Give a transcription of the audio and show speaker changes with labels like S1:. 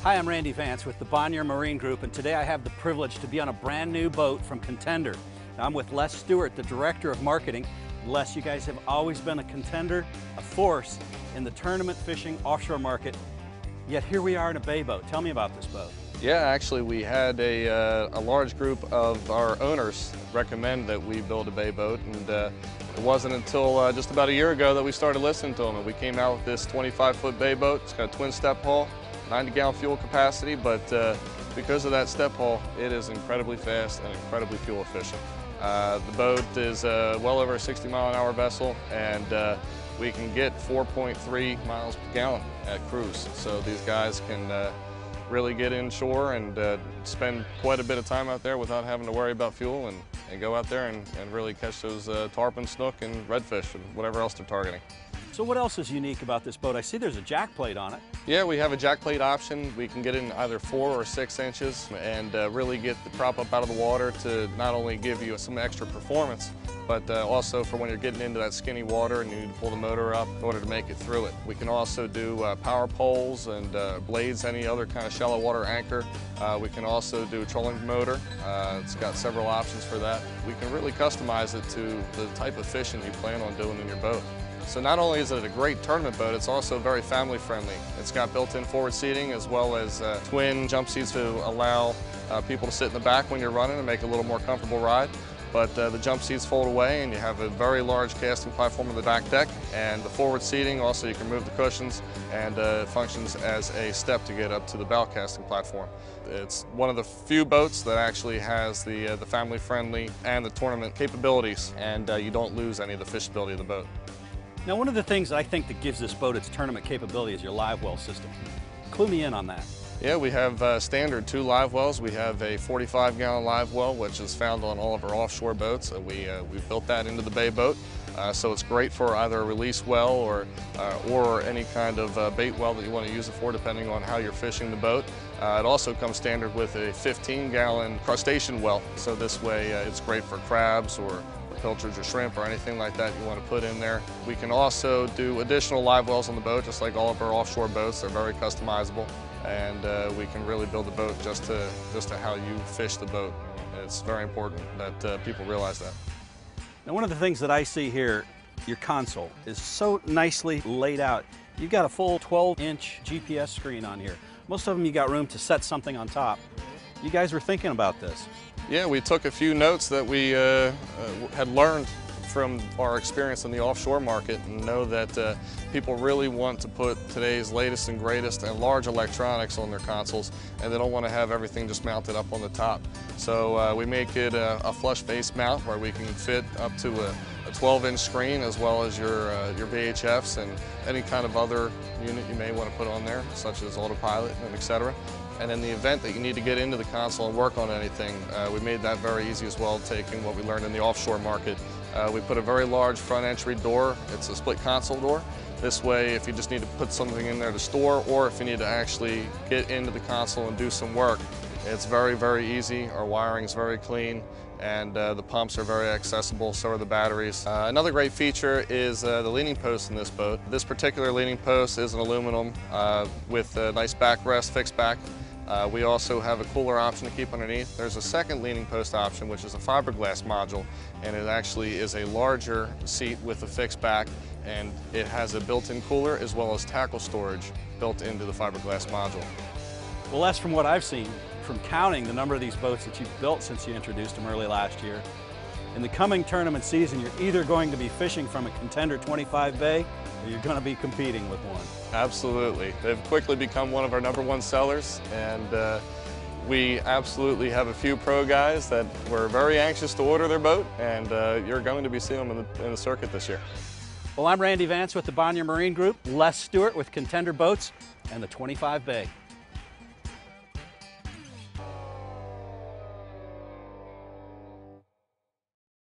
S1: Hi, I'm Randy Vance with the Bonnier Marine Group, and today I have the privilege to be on a brand new boat from Contender. Now, I'm with Les Stewart, the Director of Marketing. Les, you guys have always been a contender, a force in the tournament fishing offshore market, yet here we are in a bay boat. Tell me about this boat.
S2: Yeah, actually we had a large group of our owners recommend that we build a bay boat, and it wasn't until just about a year ago that we started listening to them, and we came out with this 25-foot bay boat. It's got a twin step hull, 90-gallon fuel capacity, but because of that step hull, it is incredibly fast and incredibly fuel efficient. The boat is well over a 60-mile-an-hour vessel, and we can get 4.3 miles per gallon at cruise. So these guys can really get inshore and spend quite a bit of time out there without having to worry about fuel, and go out there and really catch those tarpon, snook, and redfish, and whatever else they're targeting.
S1: So what else is unique about this boat? I see there's a jack plate on it.
S2: Yeah, we have a jack plate option. We can get in either 4 or 6 inches and really get the prop up out of the water to not only give you some extra performance, but also for when you're getting into that skinny water and you need to pull the motor up in order to make it through it. We can also do power poles and blades, any other kind of shallow water anchor. We can also do a trolling motor. It's got several options for that. We can really customize it to the type of fishing you plan on doing in your boat. So not only is it a great tournament boat, it's also very family friendly. It's got built-in forward seating as well as twin jump seats to allow people to sit in the back when you're running and make it a little more comfortable ride. But the jump seats fold away and you have a very large casting platform on the back deck, and the forward seating also you can move the cushions, and it functions as a step to get up to the bow casting platform. It's one of the few boats that actually has the family friendly and the tournament capabilities, and you don't lose any of the fishability of the boat.
S1: Now, one of the things I think that gives this boat its tournament capability is your live well system. Clue me in on that.
S2: Yeah, we have standard 2 live wells. We have a 45-gallon live well, which is found on all of our offshore boats. We've built that into the bay boat, so it's great for either a release well or any kind of bait well that you want to use it for, depending on how you're fishing the boat. It also comes standard with a 15-gallon crustacean well, so this way it's great for crabs or pilchards or shrimp or anything like that you want to put in there. We can also do additional live wells on the boat, just like all of our offshore boats. They're very customizable, and we can really build the boat just to how you fish the boat. It's very important that people realize that.
S1: Now, one of the things that I see here, your console is so nicely laid out. You've got a full 12-inch GPS screen on here. Most of them you got room to set something on top. You guys were thinking about this.
S2: Yeah, we took a few notes that we had learned from our experience in the offshore market, and know that people really want to put today's latest and greatest and large electronics on their consoles, and they don't want to have everything just mounted up on the top. So we make it a flush face mount where we can fit up to a 12-inch screen, as well as your VHFs and any kind of other unit you may want to put on there, such as autopilot and etc. And in the event that you need to get into the console and work on anything, we made that very easy as well, taking what we learned in the offshore market. We put a very large front entry door. It's a split console door. This way, if you just need to put something in there to store, or if you need to actually get into the console and do some work, it's very, very easy. Our wiring is very clean, and the pumps are very accessible, so are the batteries. Another great feature is the leaning post in this boat. This particular leaning post is an aluminum with a nice backrest, fixed back. We also have a cooler option to keep underneath. There's a second leaning post option, which is a fiberglass module, and it actually is a larger seat with a fixed back, and it has a built-in cooler as well as tackle storage built into the fiberglass module.
S1: Well, that's from what I've seen, from counting the number of these boats that you've built since you introduced them early last year. In the coming tournament season, you're either going to be fishing from a Contender 25 bay, or you're going to be competing with one.
S2: Absolutely. They've quickly become one of our #1 sellers, and we absolutely have a few pro guys that were very anxious to order their boat, and you're going to be seeing them in the circuit this year.
S1: Well, I'm Randy Vance with the Bonnier Marine Group, Les Stewart with Contender Boats, and the 25 bay.